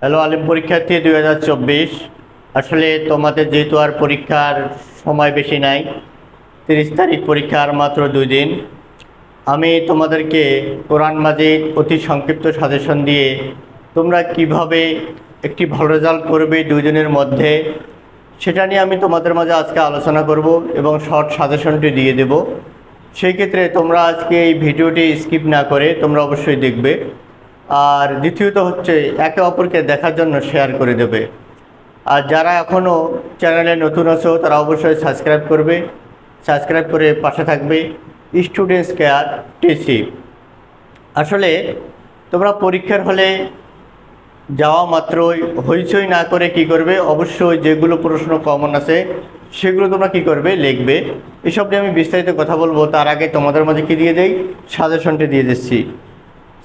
Hello আলিম পরীক্ষার্থী 2024। আসলে তোমাদের যেহেতু আর পরীক্ষার সময় বেশি নাই, 30 তারিখ পরীক্ষা, আর মাত্র 2 দিন। আমি তোমাদেরকে কোরআন মাজিদ অতি সংক্ষিপ্ত সাজেশন দিয়ে তোমরা কিভাবে একটি ভালো রেজাল্ট করবে 2 দিনের মধ্যে, সেটা নিয়ে আমি তোমাদের মাঝে আজকে আলোচনা করব এবং শর্ট সাজেশনটি দিয়ে দেব। সেই ক্ষেত্রে তোমরা আজকে এই ভিডিওটি স্কিপ না করে তোমরা অবশ্যই দেখবে। আর দ্বিতীয়ত হচ্ছে একে অপরকে দেখার জন্য শেয়ার করে দেবে। আর যারা এখনও চ্যানেলে নতুন আছো তারা অবশ্যই সাবস্ক্রাইব করবে, সাবস্ক্রাইব করে পাশে থাকবে স্টুডেন্টস কেয়ার টিসি। আসলে তোমরা পরীক্ষার হলে যাওয়া মাত্রই হইচই না করে কি করবে, অবশ্যই যেগুলো প্রশ্ন কমন আছে সেগুলো তোমরা কি করবে, লিখবে। এসব নিয়ে আমি বিস্তারিত কথা বলবো, তার আগে তোমাদের মাঝে কি দিয়ে দেই, সাজেশনটি দিয়ে দিচ্ছি।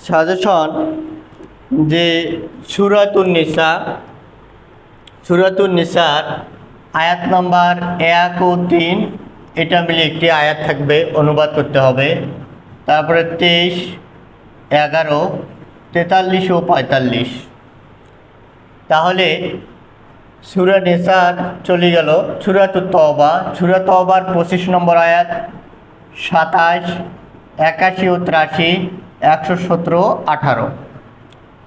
সাজেশন যে সূরাতুন নিসার আয়াত নাম্বার 1 ও 3 এটা মিলে একটি আয়াত থাকবে, অনুবাদ করতে হবে। তারপরে 23, 11, 43 ও 45। তাহলে সূরা নিসার চলে গেল সূরাতুত তওবা। সূরা তওবার 25 নম্বর আয়াত, 27, 81 ও 83, 117, 18।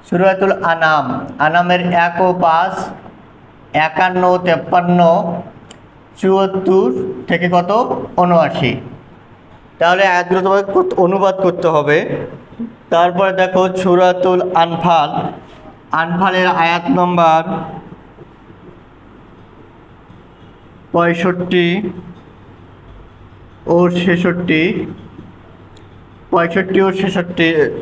সূরাতুল আনামের 1 ও 5, 51, 53, 74 থেকে কত 79। তাহলে আয়াতগুলো তোমাকে অনুবাদ করতে হবে। তারপরে দেখো সূরাতুল আনফালের আয়াত নম্বর 65 ও 66, 65 ও 66,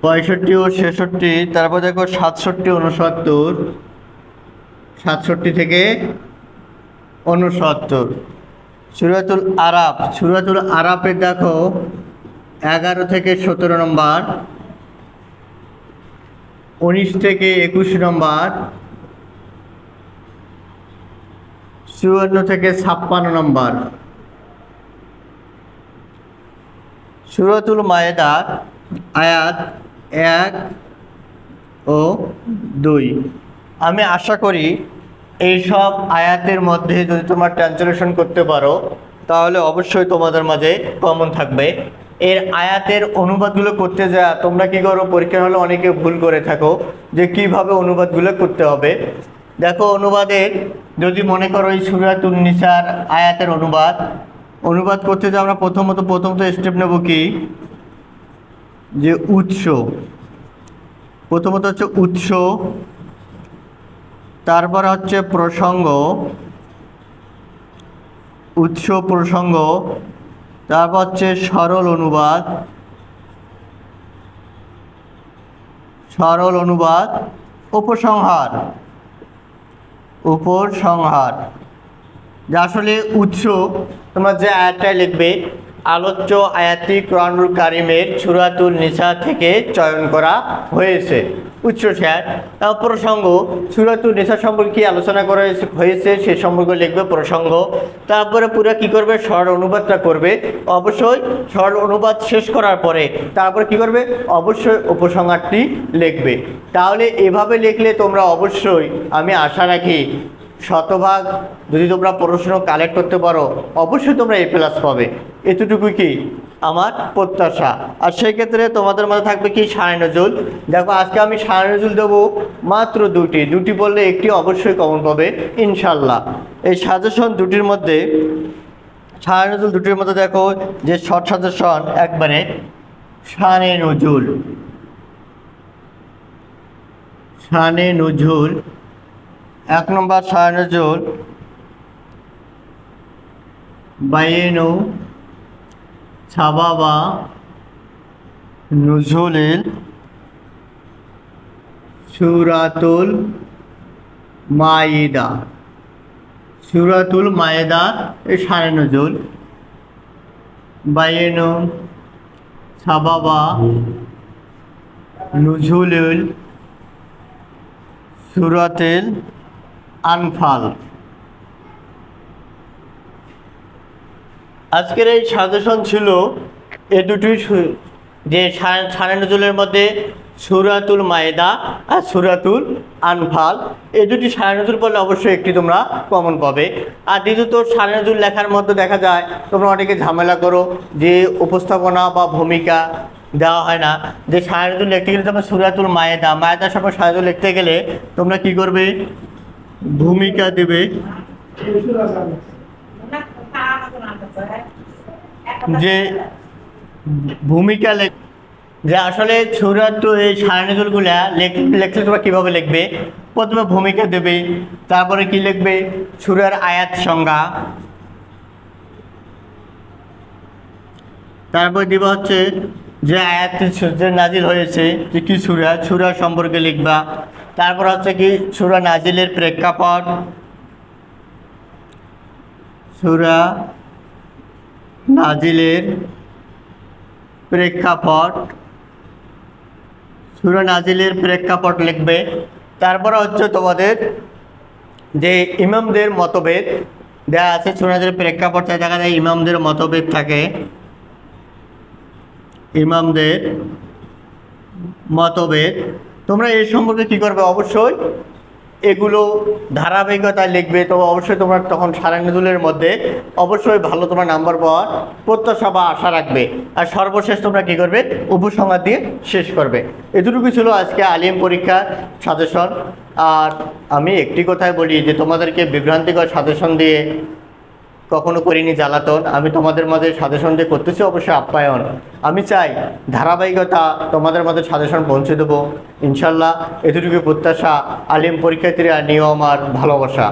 65 ও 66। তারপর দেখো 67, 69, 67 থেকে 69। সূরাতুল আরাফে দেখো 11 থেকে 17 নম্বর, 19 থেকে 21 নম্বর, 54 থেকে 56 নম্বর। সূরাতুল মায়েদার আয়াত 1 ও 2। আমি আশা করি এই সব আয়াতের মধ্যে যদি তোমরা ট্রান্সলেশন করতে পারো তাহলে অবশ্যই তোমাদের মাঝে কমন থাকবে। এর আয়াতের অনুবাদগুলো করতে যা তোমরা কী করো, পরীক্ষা হলে অনেকে ভুল করে থাকো যে কিভাবে অনুবাদগুলো করতে হবে। দেখো, অনুবাদের যদি মনে করো এই সূরাতুন নিসার আয়াতের অনুবাদ করতে যে আমরা প্রথমত স্টেপ নেব কি, যে উৎস। প্রথমত হচ্ছে উৎস, তারপর হচ্ছে প্রসঙ্গ, প্রসঙ্গ, তারপর হচ্ছে সরল অনুবাদ, উপসংহার। যা আসলে উৎস, তোমরা যে আয়াতটাই লিখবে আলোচ্য আয়াতটি কোরআনুল কারিমের সূরাতুন নিসা থেকে চয়ন করা হয়েছে, উৎস স্যার। প্রসঙ্গ, সূরাতুন নিসা সম্পর্কে কী আলোচনা করা হয়েছে সে সম্পর্কে লিখবে প্রসঙ্গ। তারপরে পুরো কী করবে, সরল অনুবাদটা করবে। অবশ্যই সরল অনুবাদ শেষ করার পরে তারপরে কী করবে, অবশ্যই উপসংহারটি লিখবে। তাহলে এভাবে লিখলে তোমরা অবশ্যই, আমি আশা রাখি, শতভাগ যদি তোমরা প্রশ্ন কালেক্ট করতে পারো অবশ্যই তোমরা A+ পাবে। এতটুকু কি আমার প্রত্যাশা। আর সেই ক্ষেত্রে তোমাদের মধ্যে থাকবে কি, শানে নজুল। দেখো, আজকে আমি শানে নজুল দেবো মাত্র দুটি বললে একটি অবশ্যই কমন পাবে ইনশাল্লাহ। এই সাজেশন দুটির মধ্যে, শানে নজুল দুটির মধ্যে দেখো যে শর্ট সাজেশন একবারে শানে নজুল। 1 নম্বর শানে নজুল, বায়ানু সাবাবা নুজুলিল সূরাতুল মায়েদা এই শানে নজুল। বায়ানু সাবাবা নুজুলিল সূরাতুল আনফাল। আজকের এই সাজেশন ছিল এ দুটি যে শানে নজুলের মধ্যে সূরাতুল মায়েদা আর সূরাতুল আনফাল, এই দুটি শানে নজুল পড়লে অবশ্যই একটি তোমরা কমন পাবে। আর দ্বিতীয়ত শানে নজুল লেখার মধ্যে দেখা যায় তোমরা অনেকে ঝামেলা করো যে উপস্থাপনা বা ভূমিকা দেওয়া হয় না। যে শানে নজুল লিখতে গেলে তোমরা সূরাতুল মায়েদা, মায়েদার সময় শানে নজুল লিখতে গেলে তোমরা কি করবে, ভূমিকা দেবে। যে ভূমিকা যে আসলে সূরাত এই শানে নজুলগুলা লিখলে তোমরা কীভাবে লিখবে, প্রথমে ভূমিকা দেবে, তারপরে কি লিখবে, সূরার আয়াত সংজ্ঞা, তারপর দিবা হচ্ছে যে আয়াত যে নাজিল হয়েছে যে কি সূরা সম্পর্কে লিখবা। তারপর হচ্ছে কি সূরা নাজিলের প্রেক্ষাপট, সূরা নাজিলের প্রেক্ষাপট, সূরা নাজিলের প্রেক্ষাপট লিখবে। তারপর হচ্ছে তোমাদের যে ইমামদের মতভেদ দেওয়া আছে, সূরা নাজিলের প্রেক্ষাপট দেখা যায় ইমামদের মতভেদ থাকে, ইমামদের মতভেদ। তোমরা এই সম্পর্কে কি করবে, অবশ্যই এগুলো ধারাবাহিকতায় লিখবে। তো অবশ্যই তোমরা তখন শানে নজুলের মধ্যে অবশ্যই ভালো তোমার নাম্বার পাওয়ার প্রত্যাশা বা আশা রাখবে। আর সর্বশেষ তোমরা কি করবে, উপসংহার দিয়ে শেষ করবে। এতটুকু ছিল আজকে আলিম পরীক্ষার সাজেশন। আর আমি একটি কথাই বলি যে তোমাদেরকে বিভ্রান্তিকর সাজেশন দিয়ে কখনো করিনি জ্বালাতন, আমি তোমাদের মাঝে সাজেশন দিয়ে করতেছি অবশ্যই আপ্যায়ন। আমি চাই ধারাবাহিকতা তোমাদের মাঝে সাজেশন পৌঁছে দেবো ইনশাল্লাহ। এতটুকু প্রত্যাশা, আলিম পরীক্ষার্থীরা নিয়ম আর ভালোবাসা।